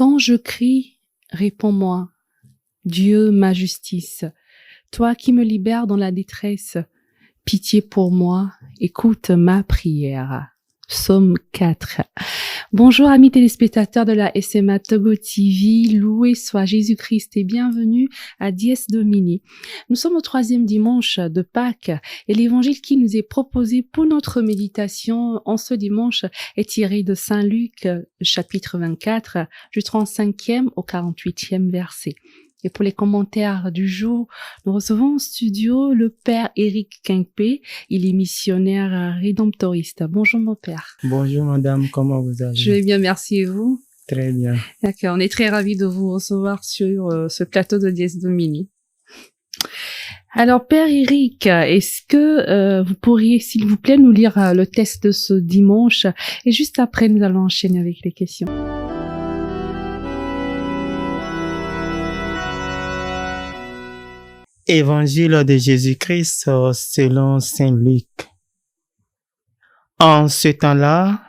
Quand je crie, réponds-moi. Dieu, ma justice, toi qui me libères dans la détresse, pitié pour moi, écoute ma prière. Psaume 4. Bonjour amis téléspectateurs de la SMA Togo TV, loué soit Jésus-Christ et bienvenue à Dies Domini. Nous sommes au 3e dimanche de Pâques et l'évangile qui nous est proposé pour notre méditation en ce dimanche est tiré de Saint Luc, chapitre 24, du 35e au 48e verset. Et pour les commentaires du jour, nous recevons en studio le père Éric Quinpé. Il est missionnaire rédemptoriste. Bonjour mon père. Bonjour madame, comment vous allez? Je vais bien, merci et vous? Très bien. D'accord, on est très ravis de vous recevoir sur ce plateau de Dies Domini. Alors père Éric, est-ce que vous pourriez s'il vous plaît nous lire le texte de ce dimanche et juste après nous allons enchaîner avec les questions. Évangile de Jésus-Christ selon Saint Luc. En ce temps-là,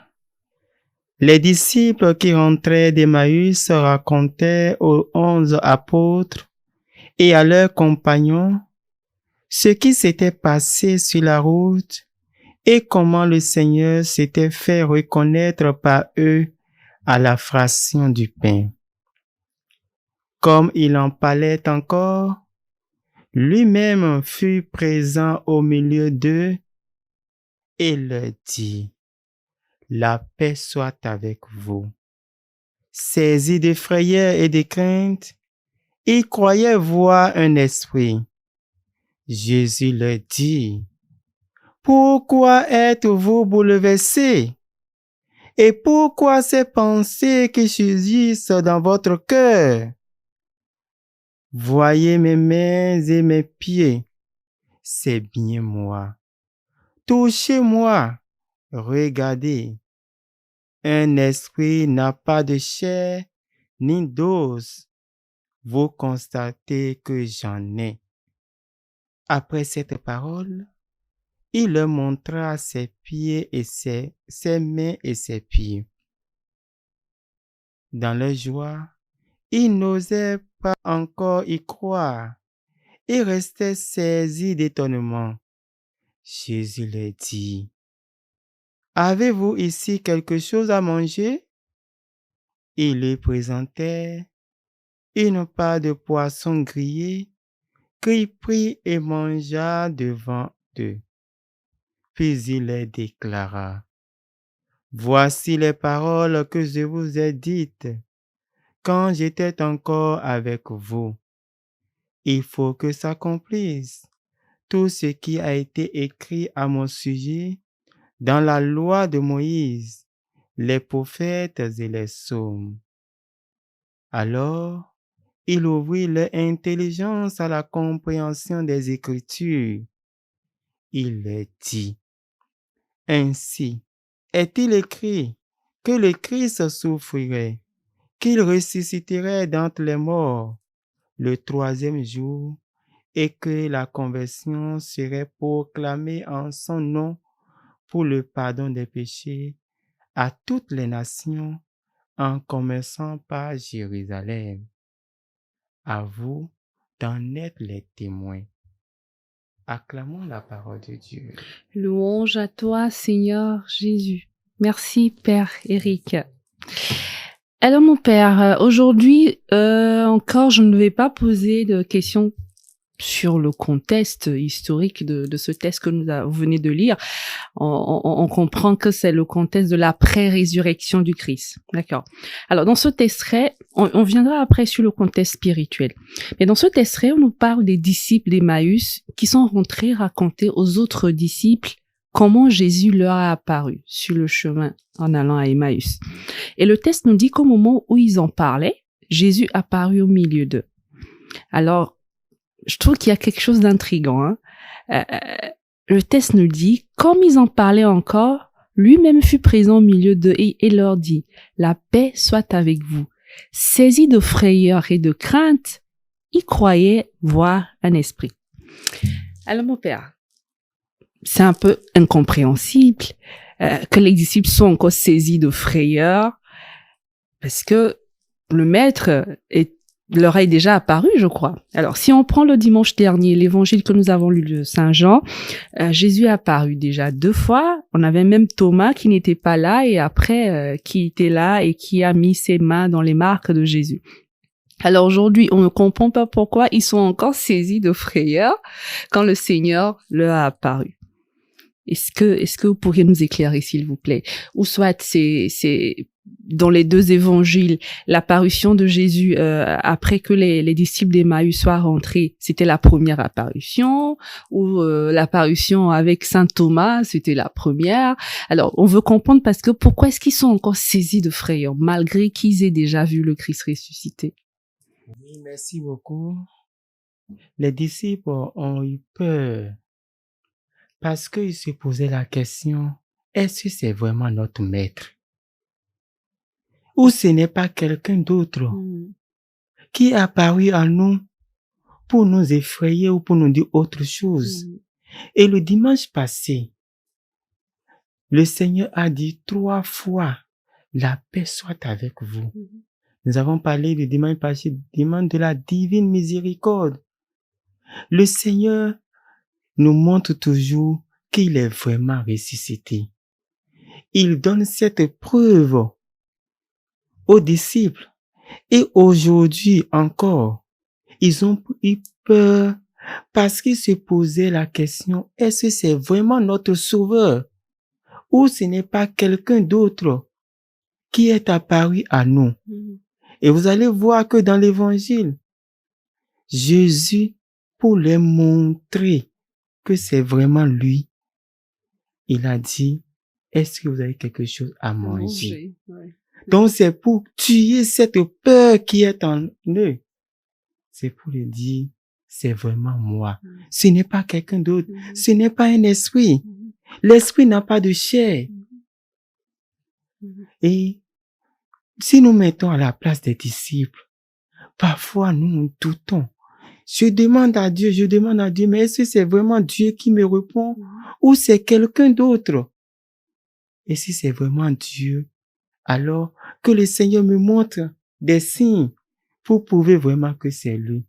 les disciples qui rentraient d'Emmaüs racontaient aux 11 apôtres et à leurs compagnons ce qui s'était passé sur la route et comment le Seigneur s'était fait reconnaître par eux à la fraction du pain. Comme il en parlait encore, lui-même fut présent au milieu d'eux et leur dit, « La paix soit avec vous. » Saisis de frayeur et de crainte, ils croyaient voir un esprit. Jésus leur dit, « Pourquoi êtes-vous bouleversés? Et pourquoi ces pensées qui surgissent dans votre cœur? Voyez mes mains et mes pieds, c'est bien moi. Touchez-moi, regardez. Un esprit n'a pas de chair ni d'os. Vous constatez que j'en ai. Après cette parole, il leur montra ses pieds et ses mains et ses pieds. Dans leur joie, ils n'osaient pas encore y croire. Ils restaient saisis d'étonnement. Jésus leur dit, « Avez-vous ici quelque chose à manger? » Ils lui présentèrent une part de poisson grillé qu'il prit et mangea devant eux. Puis il leur déclara, « Voici les paroles que je vous ai dites quand j'étais encore avec vous. Il faut que s'accomplisse tout ce qui a été écrit à mon sujet dans la loi de Moïse, les prophètes et les psaumes. » Alors, il ouvrit leur intelligence à la compréhension des Écritures. Il leur dit, « Ainsi est-il écrit que le Christ souffrirait, qu'il ressusciterait d'entre les morts le 3e jour, et que la conversion serait proclamée en son nom pour le pardon des péchés à toutes les nations, en commençant par Jérusalem. À vous d'en être les témoins. » Acclamons la parole de Dieu. Louange à toi, Seigneur Jésus. Merci, Père Éric. Alors, mon Père, aujourd'hui, encore, je ne vais pas poser de questions sur le contexte historique de ce texte que vous venez de lire. On comprend que c'est le contexte de l'après-résurrection du Christ. D'accord. Alors, dans ce texte-là, on viendra après sur le contexte spirituel. Mais dans ce texte-là, on nous parle des disciples d'Emmaüs qui sont rentrés raconter aux autres disciples comment Jésus leur a apparu sur le chemin en allant à Emmaüs. Et le texte nous dit qu'au moment où ils en parlaient, Jésus apparut au milieu d'eux. Alors, je trouve qu'il y a quelque chose d'intriguant. Le texte nous dit, comme ils en parlaient encore, lui-même fut présent au milieu d'eux et leur dit, « La paix soit avec vous. » Saisis de frayeur et de crainte, ils croyaient voir un esprit. Alors mon père, c'est un peu incompréhensible que les disciples soient encore saisis de frayeur, parce que le maître leur est déjà apparu, je crois. Alors, si on prend le dimanche dernier, l'évangile que nous avons lu de Saint Jean, Jésus est apparu déjà 2 fois. On avait même Thomas qui n'était pas là et après qui était là et qui a mis ses mains dans les marques de Jésus. Alors aujourd'hui, on ne comprend pas pourquoi ils sont encore saisis de frayeur quand le Seigneur leur a apparu. Est-ce que vous pourriez nous éclairer, s'il vous plaît? Ou soit c'est dans les 2 évangiles, l'apparition de Jésus après que les disciples d'Emmaüs soient rentrés, c'était la première apparition, ou l'apparition avec Saint Thomas, c'était la première. Alors, on veut comprendre parce que pourquoi est-ce qu'ils sont encore saisis de frayeur, malgré qu'ils aient déjà vu le Christ ressuscité? Oui, merci beaucoup. Les disciples ont eu peur parce qu'ils se posaient la question, est-ce que c'est vraiment notre maître? Ou ce n'est pas quelqu'un d'autre qui est apparu à nous pour nous effrayer ou pour nous dire autre chose? Et le dimanche passé, le Seigneur a dit 3 fois, la paix soit avec vous. Nous avons parlé du dimanche passé, dimanche de la divine miséricorde. Le Seigneur nous montre toujours qu'il est vraiment ressuscité. Il donne cette preuve aux disciples. Et aujourd'hui encore, ils ont eu peur parce qu'ils se posaient la question, est-ce que c'est vraiment notre sauveur ou ce n'est pas quelqu'un d'autre qui est apparu à nous? Et vous allez voir que dans l'évangile, Jésus, pour leur montrer que c'est vraiment lui, il a dit, est-ce que vous avez quelque chose à manger? Ouais. Donc c'est pour tuer cette peur qui est en eux. C'est pour lui dire, c'est vraiment moi. Ce n'est pas quelqu'un d'autre. Ce n'est pas un esprit. L'esprit n'a pas de chair. Et si nous mettons à la place des disciples, parfois nous nous doutons. Je demande à Dieu, mais est-ce que c'est vraiment Dieu qui me répond ou c'est quelqu'un d'autre? Et si c'est vraiment Dieu, alors que le Seigneur me montre des signes pour prouver vraiment que c'est lui.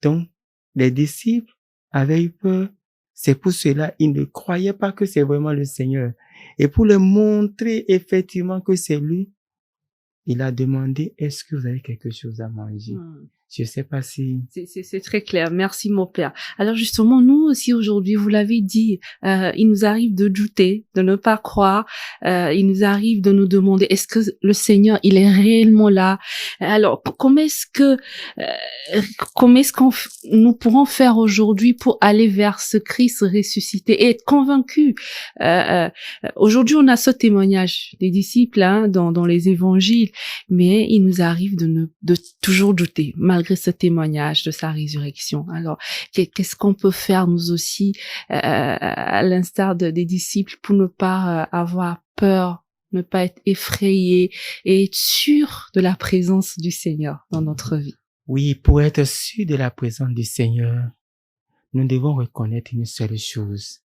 Donc, les disciples avaient eu peur. C'est pour cela ils ne croyaient pas que c'est vraiment le Seigneur. Et pour leur montrer effectivement que c'est lui, il a demandé, est-ce que vous avez quelque chose à manger? Je sais pas si... C'est très clair. Merci, mon père. Alors, justement, nous aussi, aujourd'hui, vous l'avez dit, il nous arrive de douter, de ne pas croire. Il nous arrive de nous demander, est-ce que le Seigneur, il est réellement là? Alors, comment est-ce que nous pourrons faire aujourd'hui pour aller vers ce Christ ressuscité et être convaincus? Aujourd'hui, on a ce témoignage des disciples, dans les évangiles, mais il nous arrive de toujours douter, malgré ce témoignage de sa résurrection. Alors, qu'est-ce qu'on peut faire nous aussi, à l'instar des disciples, pour ne pas avoir peur, ne pas être effrayé et être sûr de la présence du Seigneur dans notre vie? Oui, pour être sûr de la présence du Seigneur, nous devons reconnaître une seule chose.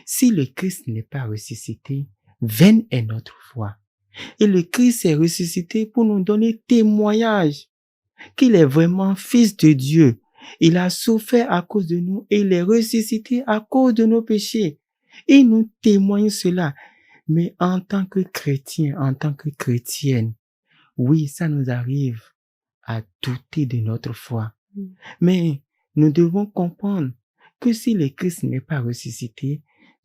Si le Christ n'est pas ressuscité, vaine est notre foi. Et le Christ est ressuscité pour nous donner témoignage qu'il est vraiment fils de Dieu. Il a souffert à cause de nous et il est ressuscité à cause de nos péchés. Et nous témoignons cela. Mais en tant que chrétien, en tant que chrétienne, oui, ça nous arrive à douter de notre foi. Mais nous devons comprendre que si le Christ n'est pas ressuscité,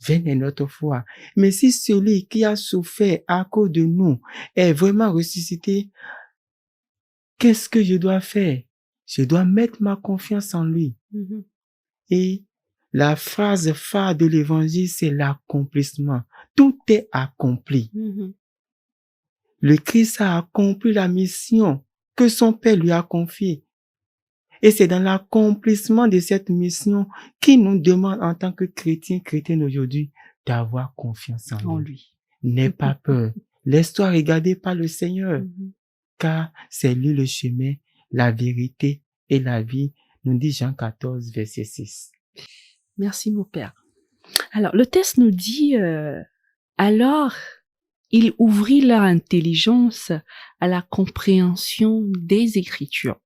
vaine est notre foi. Mais si celui qui a souffert à cause de nous est vraiment ressuscité, qu'est-ce que je dois faire? Je dois mettre ma confiance en lui. Et la phrase phare de l'évangile, c'est l'accomplissement. Tout est accompli. Le Christ a accompli la mission que son Père lui a confiée. Et c'est dans l'accomplissement de cette mission qu'il nous demande en tant que chrétienne aujourd'hui, d'avoir confiance en lui. N'aie pas peur. Laisse-toi regarder par le Seigneur. Car c'est lui le chemin, la vérité et la vie, nous dit Jean 14, verset 6. Merci, mon père. Alors, le texte nous dit, alors, il ouvrit leur intelligence à la compréhension des Écritures.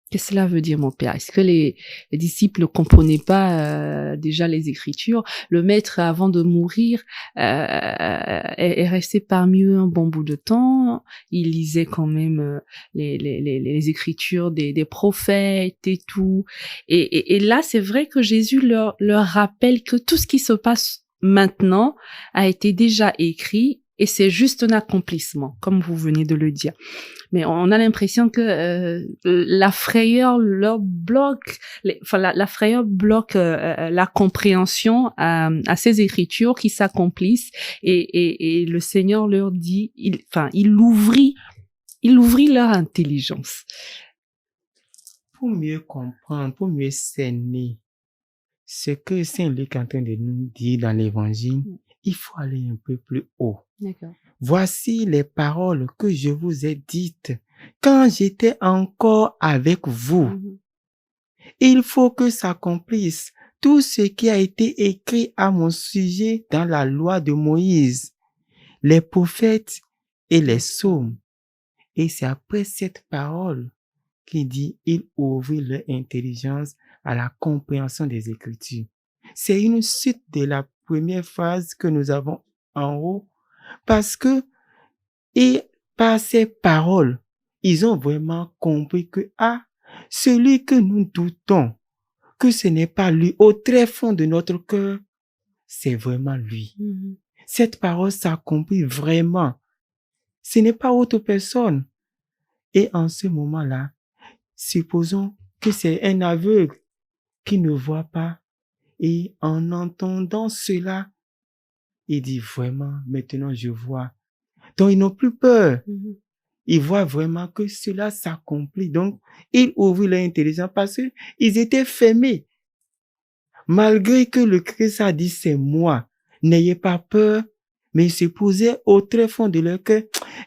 Qu'est-ce que cela veut dire, mon père? Est-ce que les disciples ne comprenaient pas déjà les Écritures? Le maître, avant de mourir, est resté parmi eux un bon bout de temps. Il lisait quand même les Écritures des prophètes et tout. Et là, c'est vrai que Jésus leur rappelle que tout ce qui se passe maintenant a été déjà écrit et c'est juste un accomplissement, comme vous venez de le dire. Mais on a l'impression que la frayeur leur bloque, la frayeur bloque la compréhension à ces écritures qui s'accomplissent et le Seigneur leur dit, il ouvrit leur intelligence. Pour mieux comprendre, pour mieux cerner ce que Saint Luc est en train de nous dire dans l'Évangile, il faut aller un peu plus haut. D'accord. Voici les paroles que je vous ai dites quand j'étais encore avec vous. Il faut que s'accomplisse tout ce qui a été écrit à mon sujet dans la loi de Moïse, les prophètes et les psaumes. Et c'est après cette parole qu'il dit, il ouvrit leur intelligence à la compréhension des Écritures. C'est une suite de la première phrase que nous avons en haut, parce que, et par ces paroles, ils ont vraiment compris que, celui que nous doutons, que ce n'est pas lui, au très fond de notre cœur, c'est vraiment lui. Cette parole s'accomplit vraiment. Ce n'est pas autre personne. Et en ce moment-là, supposons que c'est un aveugle qui ne voit pas. Et en entendant cela, il dit vraiment, maintenant je vois. Donc ils n'ont plus peur. Ils voient vraiment que cela s'accomplit. Donc, ils ouvrent leur intelligence parce qu'ils étaient fermés. Malgré que le Christ a dit, c'est moi, n'ayez pas peur, mais ils se posaient au très fond de leur cœur,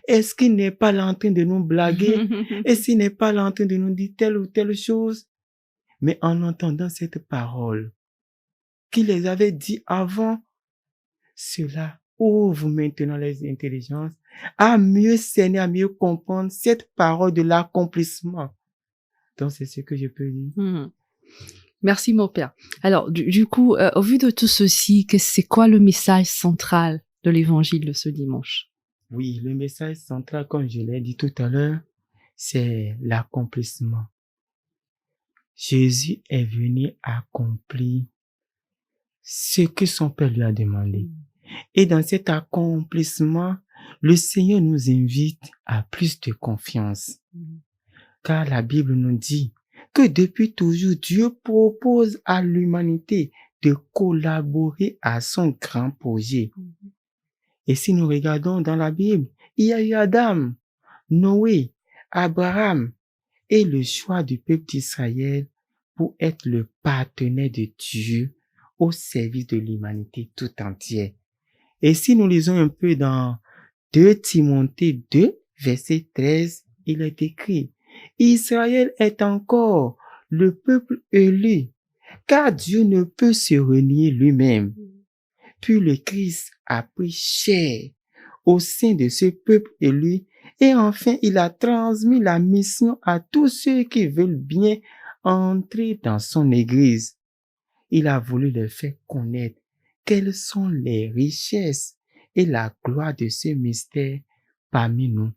est-ce qu'il n'est pas là en train de nous blaguer? Est-ce qu'il n'est pas là en train de nous dire telle ou telle chose? Mais en entendant cette parole qu'il les avait dit avant, cela ouvre maintenant les intelligences à mieux cerner, à mieux comprendre cette parole de l'accomplissement. Donc, c'est ce que je peux dire. Merci, mon père. Alors, du coup, au vu de tout ceci, c'est quoi le message central de l'évangile de ce dimanche? Oui, le message central, comme je l'ai dit tout à l'heure, c'est l'accomplissement. Jésus est venu accomplir ce que son Père lui a demandé. Et dans cet accomplissement, le Seigneur nous invite à plus de confiance. Car la Bible nous dit que depuis toujours, Dieu propose à l'humanité de collaborer à son grand projet. Et si nous regardons dans la Bible, il y a eu Adam, Noé, Abraham et le choix du peuple d'Israël pour être le partenaire de Dieu au service de l'humanité tout entière. Et si nous lisons un peu dans 2 Timothée 2, verset 13, il est écrit, Israël est encore le peuple élu, car Dieu ne peut se renier lui-même. Puis le Christ a pris chair au sein de ce peuple élu et enfin il a transmis la mission à tous ceux qui veulent bien entrer dans son église. Il a voulu leur faire connaître quelles sont les richesses et la gloire de ce mystère parmi nous.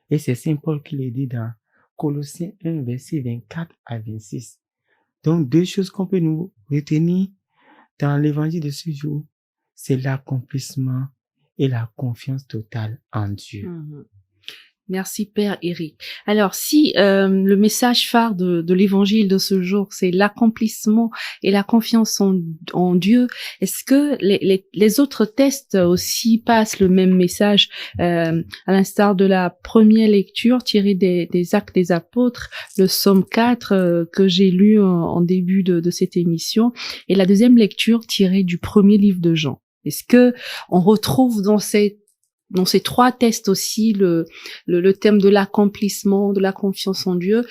Et c'est Saint Paul qui le dit dans Colossiens 1, verset 24 à 26. Donc, 2 choses qu'on peut nous retenir dans l'évangile de ce jour, c'est l'accomplissement et la confiance totale en Dieu. Merci, Père Éric. Alors, si le message phare de l'évangile de ce jour, c'est l'accomplissement et la confiance en Dieu, est-ce que les autres textes aussi passent le même message, à l'instar de la première lecture tirée des Actes des Apôtres, le Psaume 4 que j'ai lu en début de cette émission, et la deuxième lecture tirée du premier livre de Jean? Est-ce que on retrouve dans ces 3 textes aussi le thème de l'accomplissement, de la confiance en Dieu?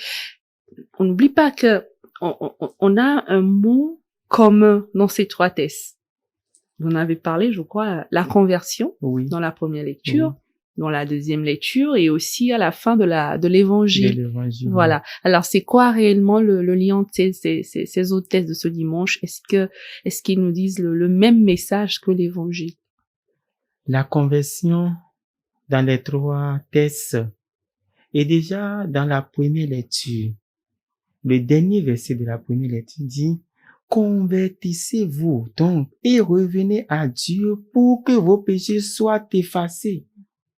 On n'oublie pas que on a un mot commun dans ces 3 textes. Vous en avez parlé, je crois, la conversion, dans la première lecture. dans la deuxième lecture et aussi à la fin de l'évangile. De l'évangile. Voilà. Alors, c'est quoi réellement le lien de ces autres textes de ce dimanche? Est-ce qu'ils nous disent le même message que l'évangile? La conversion dans les 3 textes est déjà dans la première lecture. Le dernier verset de la première lecture dit: convertissez-vous donc et revenez à Dieu pour que vos péchés soient effacés.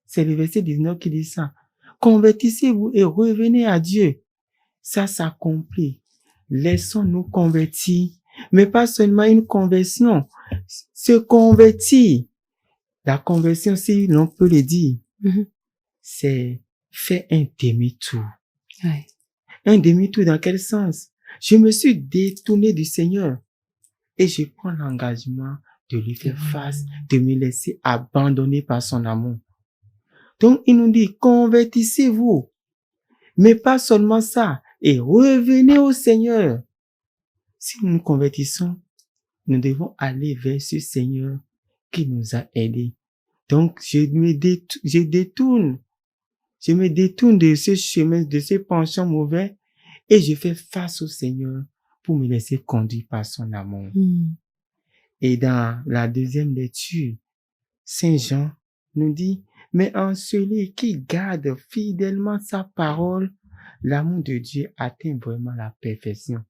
C'est le verset 19 qui dit ça. Convertissez-vous et revenez à Dieu. Ça s'accomplit. Laissons-nous convertir. Mais pas seulement une conversion. Se convertir. La conversion, si l'on peut le dire, c'est faire un demi-tour. Ouais. Un demi-tour dans quel sens? Je me suis détourné du Seigneur et je prends l'engagement de lui faire face, de me laisser abandonner par son amour. Donc, il nous dit, convertissez-vous. Mais pas seulement ça. Et revenez au Seigneur. Si nous nous convertissons, nous devons aller vers ce Seigneur qui nous a aidés. Donc, je me détourne de ce chemin, de ce penchant mauvais, et je fais face au Seigneur pour me laisser conduire par son amour. Et dans la deuxième lecture, Saint Jean nous dit: mais en celui qui garde fidèlement sa parole, l'amour de Dieu atteint vraiment la perfection.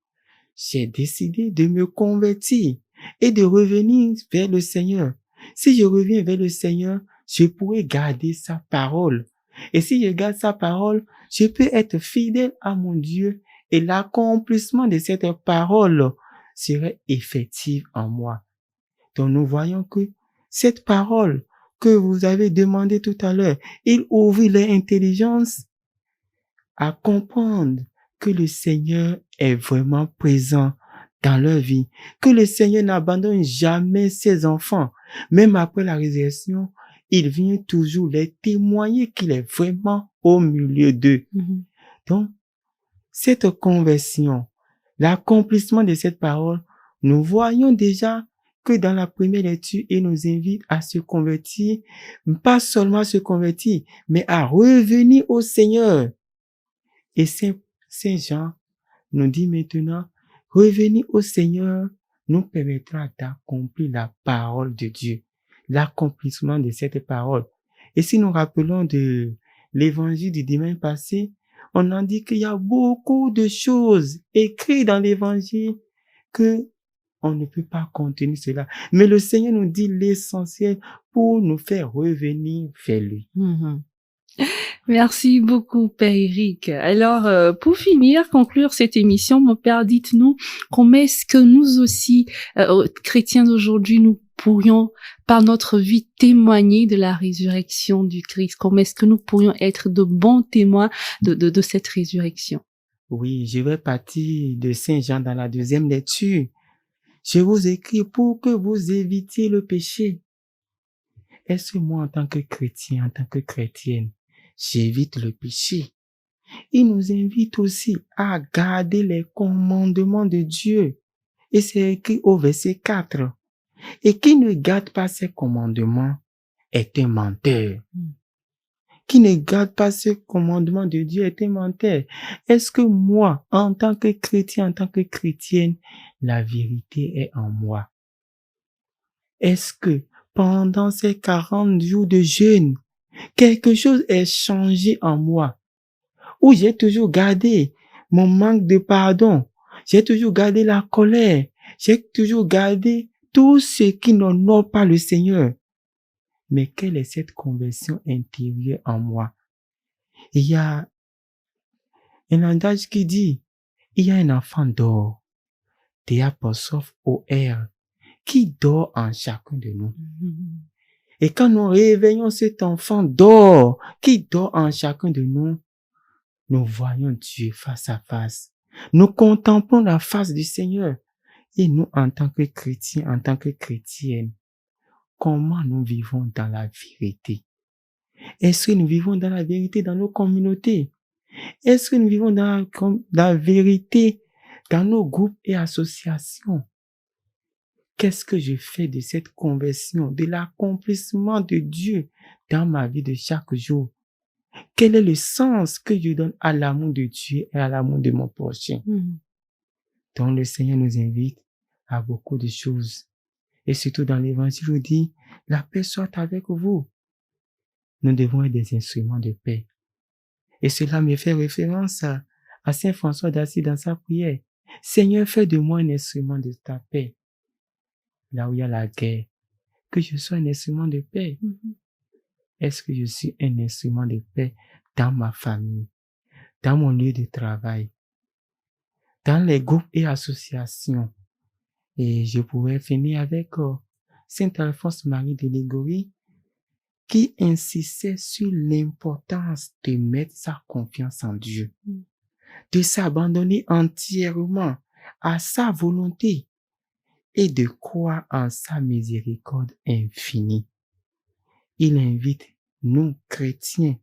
J'ai décidé de me convertir et de revenir vers le Seigneur. Si je reviens vers le Seigneur, je pourrai garder sa parole. Et si je garde sa parole, je peux être fidèle à mon Dieu et l'accomplissement de cette parole serait effectif en moi. Donc nous voyons que cette parole que vous avez demandé tout à l'heure, il ouvre leur intelligence à comprendre que le Seigneur est vraiment présent dans leur vie, que le Seigneur n'abandonne jamais ses enfants. Même après la résurrection, il vient toujours les témoigner qu'il est vraiment au milieu d'eux. Donc, cette conversion, l'accomplissement de cette parole, nous voyons déjà que dans la première lecture, il nous invite à se convertir, pas seulement à se convertir, mais à revenir au Seigneur. Et Saint Jean nous dit maintenant, revenir au Seigneur nous permettra d'accomplir la parole de Dieu, l'accomplissement de cette parole. Et si nous rappelons de l'évangile du dimanche passé, on en dit qu'il y a beaucoup de choses écrites dans l'évangile que on ne peut pas contenir cela. Mais le Seigneur nous dit l'essentiel pour nous faire revenir vers lui. Merci beaucoup, Père Éric. Alors, pour finir, conclure cette émission, mon Père, dites-nous comment est-ce que nous aussi, chrétiens d'aujourd'hui, nous pourrions, par notre vie, témoigner de la résurrection du Christ? Comment est-ce que nous pourrions être de bons témoins de cette résurrection? Oui, je vais partir de Saint Jean dans la deuxième lecture. Je vous écris pour que vous évitiez le péché. Est-ce que moi, en tant que chrétien, en tant que chrétienne, j'évite le péché? Il nous invite aussi à garder les commandements de Dieu. Et c'est écrit au verset 4. Et qui ne garde pas ces commandements est un menteur. Qui ne garde pas ce commandement de Dieu est un menteur. Est-ce que moi, en tant que chrétien, en tant que chrétienne, la vérité est en moi? Est-ce que pendant ces 40 jours de jeûne, quelque chose est changé en moi? Ou j'ai toujours gardé mon manque de pardon? J'ai toujours gardé la colère? J'ai toujours gardé tout ce qui n'honore pas le Seigneur? Mais quelle est cette conversion intérieure en moi? Il y a un adage qui dit, il y a un enfant d'or, apostrophe OR, qui dort en chacun de nous. Et quand nous réveillons cet enfant d'or, qui dort en chacun de nous, nous voyons Dieu face à face. Nous contemplons la face du Seigneur. Et nous, en tant que chrétiens, en tant que chrétiennes, comment nous vivons dans la vérité? Est-ce que nous vivons dans la vérité dans nos communautés? Est-ce que nous vivons dans la vérité dans nos groupes et associations? qu'est-ce que je fais de cette conversion, de l'accomplissement de Dieu dans ma vie de chaque jour? Quel est le sens que je donne à l'amour de Dieu et à l'amour de mon prochain? Donc le Seigneur nous invite à beaucoup de choses. Et surtout dans l'Évangile, il dit, la paix soit avec vous. Nous devons être des instruments de paix. Et cela me fait référence à Saint François d'Assise dans sa prière. Seigneur, fais de moi un instrument de ta paix. Là où il y a la guerre, que je sois un instrument de paix. Est-ce que je suis un instrument de paix dans ma famille, dans mon lieu de travail, dans les groupes et associations? Et je pourrais finir avec Saint Alphonse Marie de Liguori, qui insistait sur l'importance de mettre sa confiance en Dieu, de s'abandonner entièrement à sa volonté et de croire en sa miséricorde infinie. Il invite nous, chrétiens,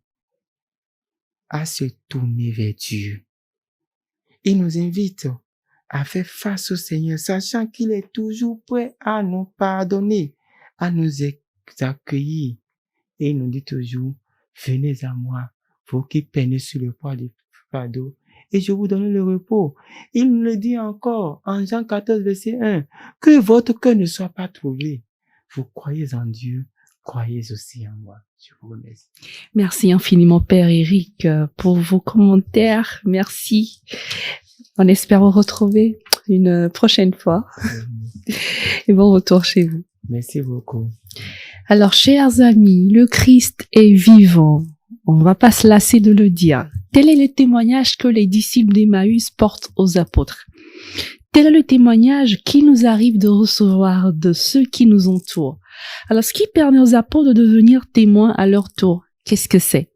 à se tourner vers Dieu. Il nous invite à faire face au Seigneur, sachant qu'il est toujours prêt à nous pardonner, à nous accueillir. Et il nous dit toujours, venez à moi, vous qui peinez sur le poids du fardeau, et je vous donne le repos. Il nous le dit encore en Jean 14, verset 1, que votre cœur ne soit pas troublé. Vous croyez en Dieu, croyez aussi en moi. Je vous remercie. Merci infiniment, Père Éric, pour vos commentaires. Merci. On espère vous retrouver une prochaine fois. Et bon retour chez vous. Merci beaucoup. Alors, chers amis, le Christ est vivant. On ne va pas se lasser de le dire. Tel est le témoignage que les disciples d'Emmaüs portent aux apôtres. Tel est le témoignage qui nous arrive de recevoir de ceux qui nous entourent. Alors, ce qui permet aux apôtres de devenir témoins à leur tour, qu'est-ce que c'est?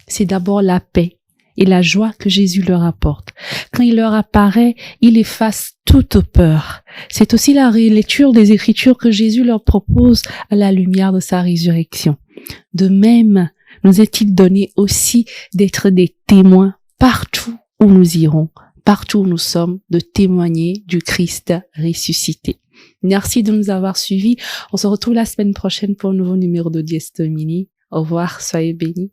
C'est d'abord la paix et la joie que Jésus leur apporte. Quand il leur apparaît, il efface toute peur. C'est aussi la relecture des Écritures que Jésus leur propose à la lumière de sa résurrection. De même, nous est-il donné aussi d'être des témoins partout où nous irons, partout où nous sommes, de témoigner du Christ ressuscité. Merci de nous avoir suivis. On se retrouve la semaine prochaine pour un nouveau numéro de Dies Domini. Au revoir, soyez bénis.